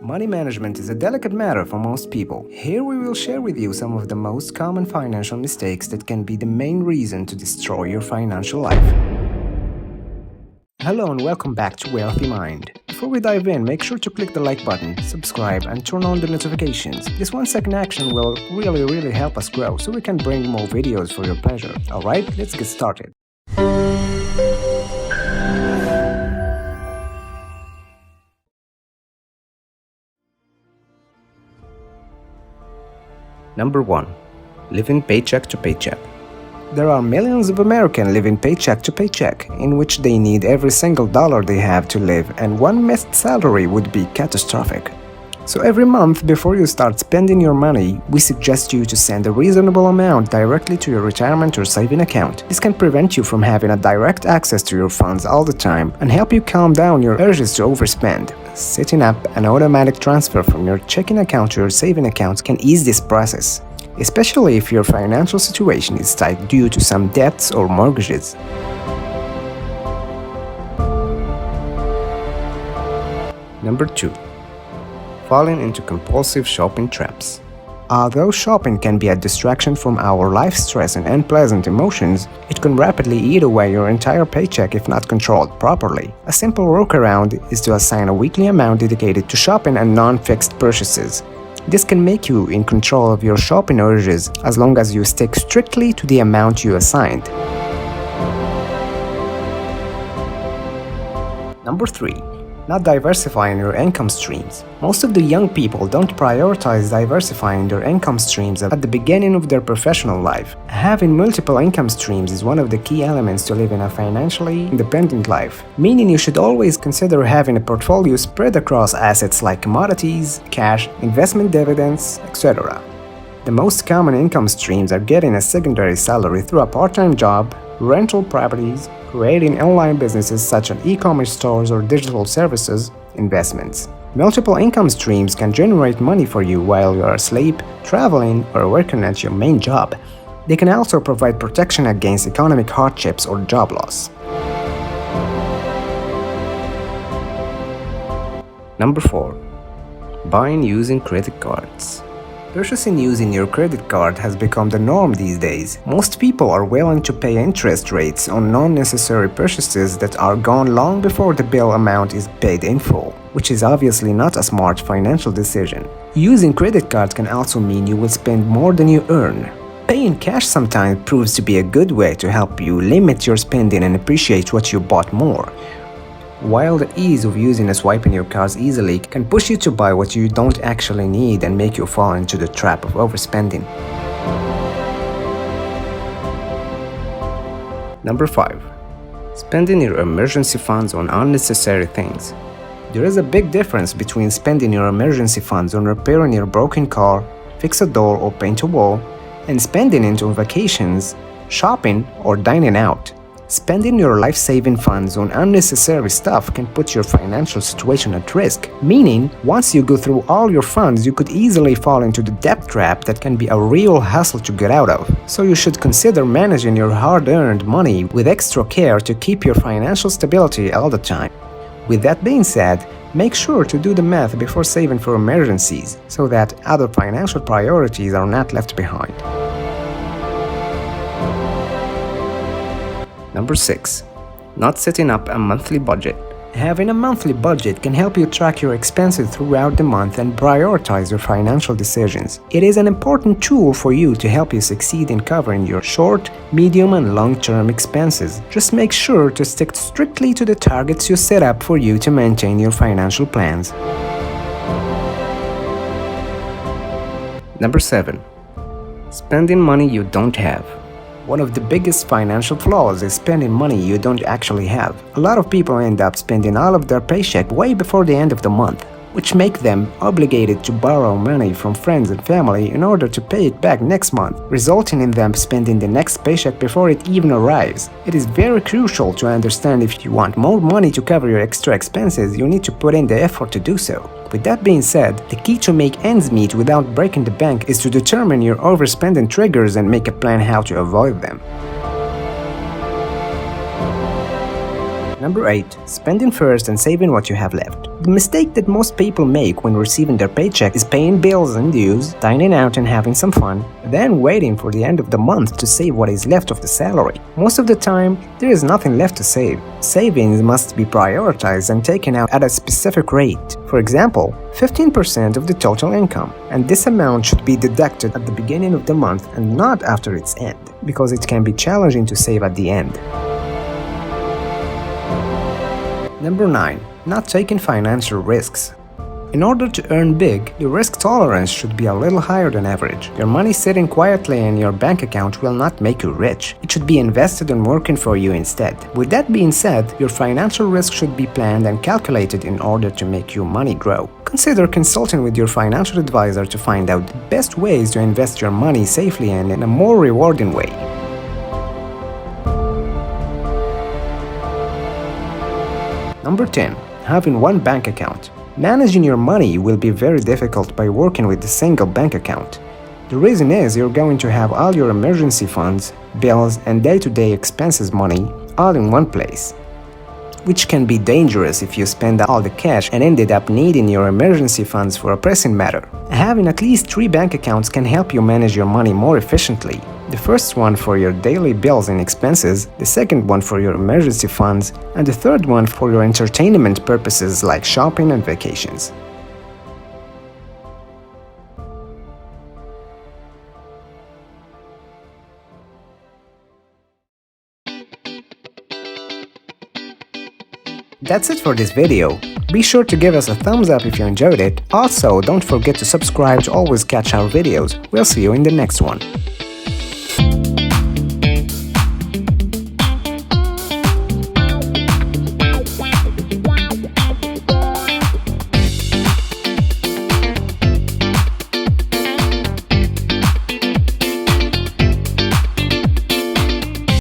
Money management is a delicate matter for most people. Here we will share with you some of the most common financial mistakes that can be the main reason to destroy your financial life. Hello and welcome back to Wealthy Mind. Before we dive in, make sure to click the like button, subscribe and turn on the notifications. This 1-second action will really help us grow so we can bring more videos for your pleasure. Alright, let's get started. Number 1. Living paycheck to paycheck. There are millions of Americans living paycheck to paycheck, in which they need every single dollar they have to live, and one missed salary would be catastrophic. So every month before you start spending your money, we suggest you to send a reasonable amount directly to your retirement or saving account. This can prevent you from having a direct access to your funds all the time and help you calm down your urges to overspend. Setting up an automatic transfer from your checking account to your saving account can ease this process, especially if your financial situation is tight due to some debts or mortgages. Number 2. Falling into compulsive shopping traps. Although shopping can be a distraction from our life stress and unpleasant emotions, it can rapidly eat away your entire paycheck if not controlled properly. A simple workaround is to assign a weekly amount dedicated to shopping and non-fixed purchases. This can make you in control of your shopping urges as long as you stick strictly to the amount you assigned. Number 3. Not diversifying your income streams. Most of the young people don't prioritize diversifying their income streams at the beginning of their professional life. Having multiple income streams is one of the key elements to living a financially independent life, meaning you should always consider having a portfolio spread across assets like commodities, cash, investment dividends, etc. The most common income streams are getting a secondary salary through a part-time job, rental properties, creating online businesses such as e-commerce stores or digital services, investments. Multiple income streams can generate money for you while you are asleep, traveling, or working at your main job. They can also provide protection against economic hardships or job loss. Number 4. Buying using credit cards. Purchasing using your credit card has become the norm these days. Most people are willing to pay interest rates on non-necessary purchases that are gone long before the bill amount is paid in full, which is obviously not a smart financial decision. Using credit cards can also mean you will spend more than you earn. Paying cash sometimes proves to be a good way to help you limit your spending and appreciate what you bought more, while the ease of using and swiping your cards easily can push you to buy what you don't actually need and make you fall into the trap of overspending. Number 5. Spending your emergency funds on unnecessary things. There is a big difference between spending your emergency funds on repairing your broken car, fix a door or paint a wall, and spending it on vacations, shopping, or dining out. Spending your life-saving funds on unnecessary stuff can put your financial situation at risk, meaning once you go through all your funds, you could easily fall into the debt trap that can be a real hassle to get out of. So you should consider managing your hard-earned money with extra care to keep your financial stability all the time. With that being said, make sure to do the math before saving for emergencies, so that other financial priorities are not left behind. Number 6. Not setting up a monthly budget. Having a monthly budget can help you track your expenses throughout the month and prioritize your financial decisions. It is an important tool for you to help you succeed in covering your short, medium, and long-term expenses. Just make sure to stick strictly to the targets you set up for you to maintain your financial plans. Number 7. Spending money you don't have. One of the biggest financial flaws is spending money you don't actually have. A lot of people end up spending all of their paycheck way before the end of the month, which make them obligated to borrow money from friends and family in order to pay it back next month, resulting in them spending the next paycheck before it even arrives. It is very crucial to understand if you want more money to cover your extra expenses, you need to put in the effort to do so. With that being said, the key to make ends meet without breaking the bank is to determine your overspending triggers and make a plan how to avoid them. Number 8. Spending first and saving what you have left. The mistake that most people make when receiving their paycheck is paying bills and dues, dining out and having some fun, then waiting for the end of the month to save what is left of the salary. Most of the time, there is nothing left to save. Savings must be prioritized and taken out at a specific rate. For example, 15% of the total income, and this amount should be deducted at the beginning of the month and not after its end, because it can be challenging to save at the end. Number 9. Not taking financial risks. In order to earn big, your risk tolerance should be a little higher than average. Your money sitting quietly in your bank account will not make you rich. It should be invested and working for you instead. With that being said, your financial risk should be planned and calculated in order to make your money grow. Consider consulting with your financial advisor to find out the best ways to invest your money safely and in a more rewarding way. Number 10. Having one bank account. Managing your money will be very difficult by working with a single bank account. The reason is you're going to have all your emergency funds, bills, and day-to-day expenses money all in one place, which can be dangerous if you spend all the cash and ended up needing your emergency funds for a pressing matter. Having at least 3 bank accounts can help you manage your money more efficiently. The first one for your daily bills and expenses, the second one for your emergency funds, and the third one for your entertainment purposes like shopping and vacations. That's it for this video. Be sure to give us a thumbs up if you enjoyed it. Also, don't forget to subscribe to always catch our videos. We'll see you in the next one.